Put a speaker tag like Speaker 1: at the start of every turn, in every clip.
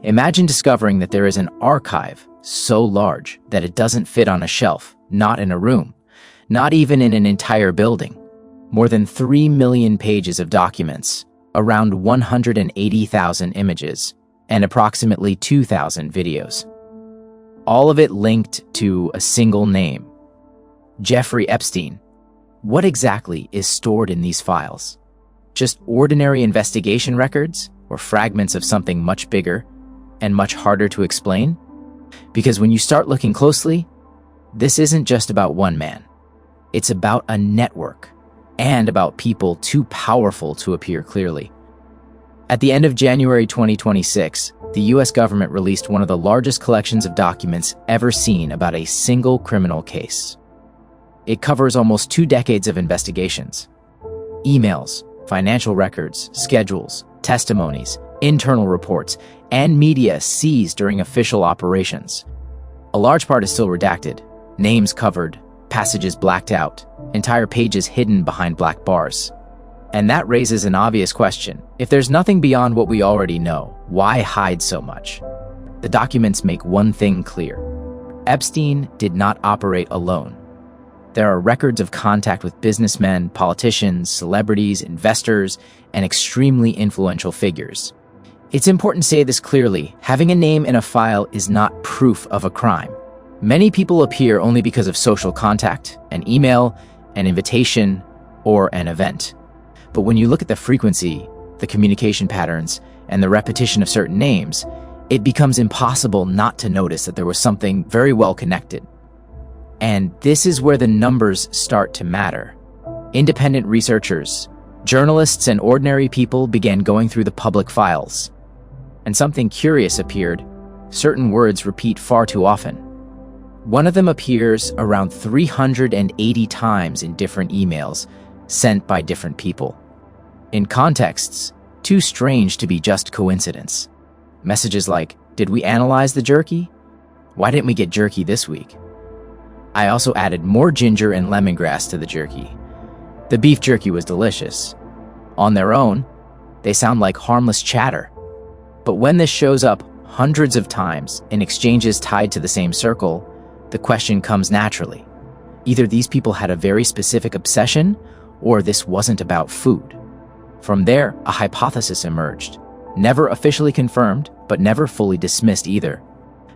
Speaker 1: Imagine discovering that there is an archive so large that it doesn't fit on a shelf, not in a room, not even in an entire building. More than 3 million pages of documents, around 180,000 images, and approximately 2,000 videos. All of it linked to a single name, Jeffrey Epstein. What exactly is stored in these files? Just ordinary investigation records, or fragments of something much bigger and much harder to explain? Because when you start looking closely, this isn't just about one man. It's about a network, and about people too powerful to appear clearly. At the end of January 2026, the US government released one of the largest collections of documents ever seen about a single criminal case. It covers almost 2 decades of investigations. Emails, financial records, schedules, testimonies, internal reports, and media seized during official operations. A large part is still redacted, names covered, passages blacked out, entire pages hidden behind black bars. And that raises an obvious question. If there's nothing beyond what we already know, why hide so much? The documents make one thing clear. Epstein did not operate alone. There are records of contact with businessmen, politicians, celebrities, investors, and extremely influential figures. It's important to say this clearly. Having a name in a file is not proof of a crime. Many people appear only because of social contact, an email, an invitation, or an event. But when you look at the frequency, the communication patterns, and the repetition of certain names, it becomes impossible not to notice that there was something very well connected. And this is where the numbers start to matter. Independent researchers, journalists, and ordinary people began going through the public files. And something curious appeared. Certain words repeat far too often. One of them appears around 380 times in different emails sent by different people. In contexts too strange to be just coincidence. Messages like, "Did we analyze the jerky? Why didn't we get jerky this week?" I also added more ginger and lemongrass to the jerky. The beef jerky was delicious. On their own, they sound like harmless chatter. But when this shows up hundreds of times in exchanges tied to the same circle, the question comes naturally. Either these people had a very specific obsession, or this wasn't about food. From there, a hypothesis emerged. Never officially confirmed, but never fully dismissed either.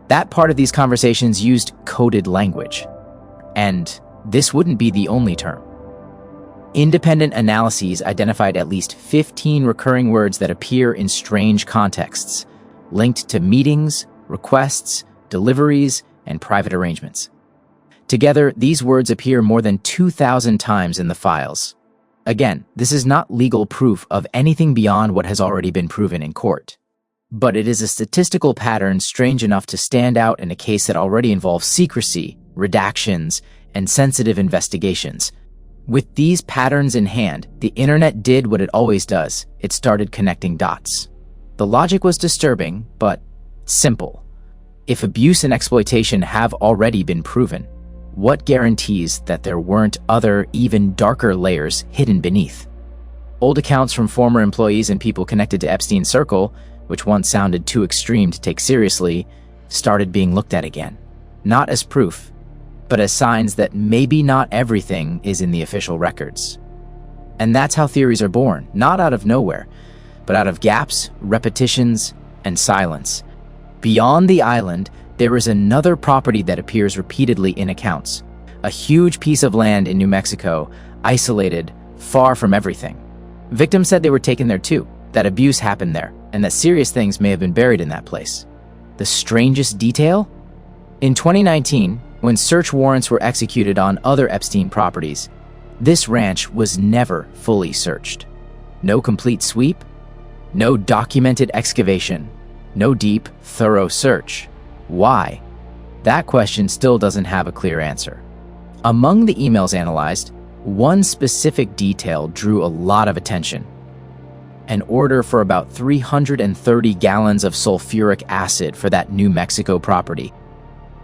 Speaker 1: That part of these conversations used coded language. And this wouldn't be the only term. Independent analyses identified at least 15 recurring words that appear in strange contexts, linked to meetings, requests, deliveries, and private arrangements. Together, these words appear more than 2,000 times in the files. Again, this is not legal proof of anything beyond what has already been proven in court. But it is a statistical pattern strange enough to stand out in a case that already involves secrecy, redactions, and sensitive investigations. With these patterns in hand, the internet did what it always does. It started connecting dots. The logic was disturbing, but simple. If abuse and exploitation have already been proven, what guarantees that there weren't other, even darker layers hidden beneath? Old accounts from former employees and people connected to Epstein's circle, which once sounded too extreme to take seriously, started being looked at again. Not as proof, but as signs that maybe not everything is in the official records. And that's how theories are born, not out of nowhere, but out of gaps, repetitions, and silence. Beyond the island, there is another property that appears repeatedly in accounts. A huge piece of land in New Mexico, isolated, far from everything. Victims said they were taken there too, that abuse happened there, and that serious things may have been buried in that place. The strangest detail? In 2019, when search warrants were executed on other Epstein properties, this ranch was never fully searched. No complete sweep, no documented excavation, no deep, thorough search. Why? That question still doesn't have a clear answer. Among the emails analyzed, one specific detail drew a lot of attention. An order for about 330 gallons of sulfuric acid for that New Mexico property.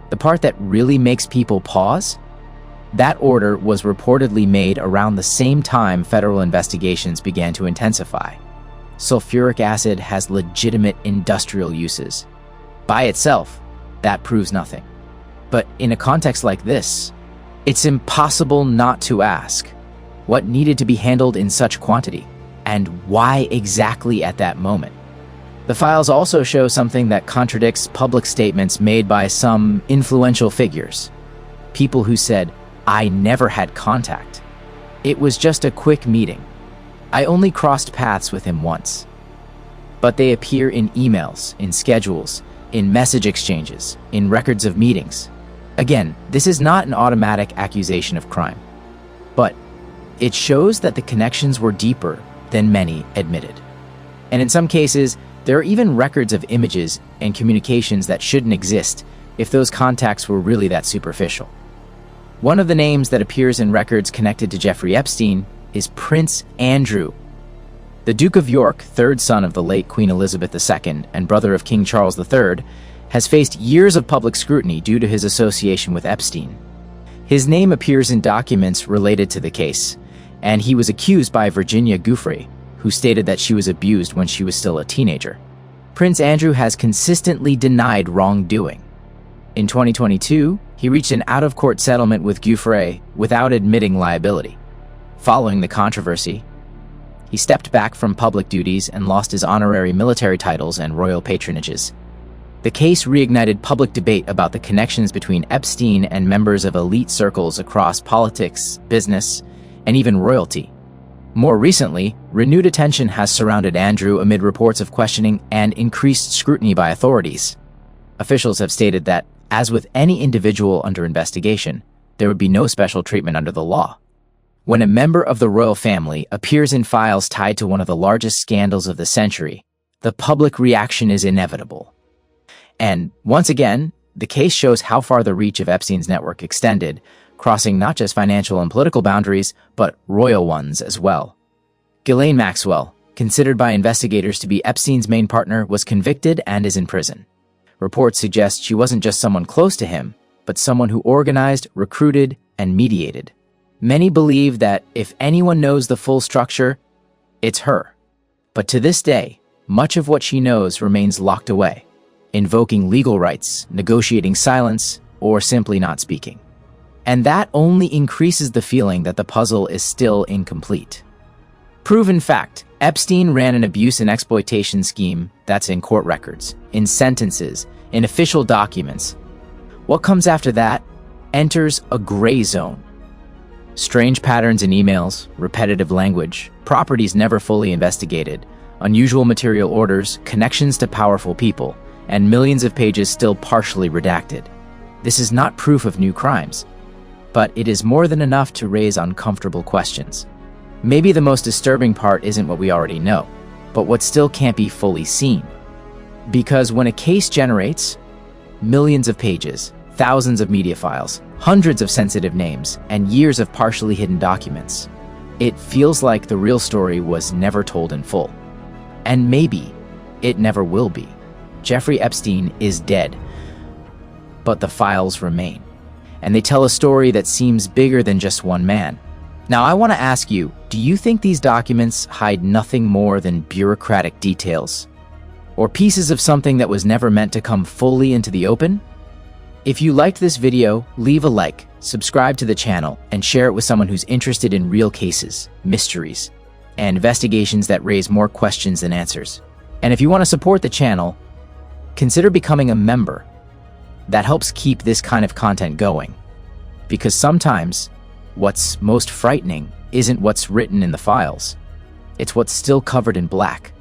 Speaker 1: The part that really makes people pause? That order was reportedly made around the same time federal investigations began to intensify. Sulfuric acid has legitimate industrial uses. By itself, that proves nothing. But in a context like this, it's impossible not to ask what needed to be handled in such quantity, and why exactly at that moment. The files also show something that contradicts public statements made by some influential figures. People who said, "I never had contact. It was just a quick meeting. I only crossed paths with him once." But they appear in emails, in schedules, in message exchanges, in records of meetings. Again, this is not an automatic accusation of crime, but it shows that the connections were deeper than many admitted. And in some cases, there are even records of images and communications that shouldn't exist if those contacts were really that superficial. One of the names that appears in records connected to Jeffrey Epstein is Prince Andrew. The Duke of York, third son of the late Queen Elizabeth II and brother of King Charles III, has faced years of public scrutiny due to his association with Epstein. His name appears in documents related to the case, and he was accused by Virginia Giuffre, who stated that she was abused when she was still a teenager. Prince Andrew has consistently denied wrongdoing. In 2022, he reached an out-of-court settlement with Giuffre without admitting liability. Following the controversy, he stepped back from public duties and lost his honorary military titles and royal patronages. The case reignited public debate about the connections between Epstein and members of elite circles across politics, business, and even royalty. More recently, renewed attention has surrounded Andrew amid reports of questioning and increased scrutiny by authorities. Officials have stated that, as with any individual under investigation, there would be no special treatment under the law. When a member of the royal family appears in files tied to one of the largest scandals of the century, the public reaction is inevitable. And once again, the case shows how far the reach of Epstein's network extended, crossing not just financial and political boundaries, but royal ones as well. Ghislaine Maxwell, considered by investigators to be Epstein's main partner, was convicted and is in prison. Reports suggest she wasn't just someone close to him, but someone who organized, recruited, and mediated. Many believe that if anyone knows the full structure, it's her. But to this day, much of what she knows remains locked away, invoking legal rights, negotiating silence, or simply not speaking. And that only increases the feeling that the puzzle is still incomplete. Proven fact, Epstein ran an abuse and exploitation scheme that's in court records, in sentences, in official documents. What comes after that enters a gray zone. Strange patterns in emails, repetitive language, properties never fully investigated, unusual material orders, connections to powerful people, and millions of pages still partially redacted. This is not proof of new crimes, but it is more than enough to raise uncomfortable questions. Maybe the most disturbing part isn't what we already know, but what still can't be fully seen. Because when a case generates millions of pages, thousands of media files, hundreds of sensitive names, and years of partially hidden documents, it feels like the real story was never told in full. And maybe it never will be. Jeffrey Epstein is dead, but the files remain. And they tell a story that seems bigger than just one man. Now, I want to ask you, do you think these documents hide nothing more than bureaucratic details? Or pieces of something that was never meant to come fully into the open? If you liked this video, leave a like, subscribe to the channel, and share it with someone who's interested in real cases, mysteries, and investigations that raise more questions than answers. And if you want to support the channel, consider becoming a member. That helps keep this kind of content going. Because sometimes, what's most frightening isn't what's written in the files. It's what's still covered in black.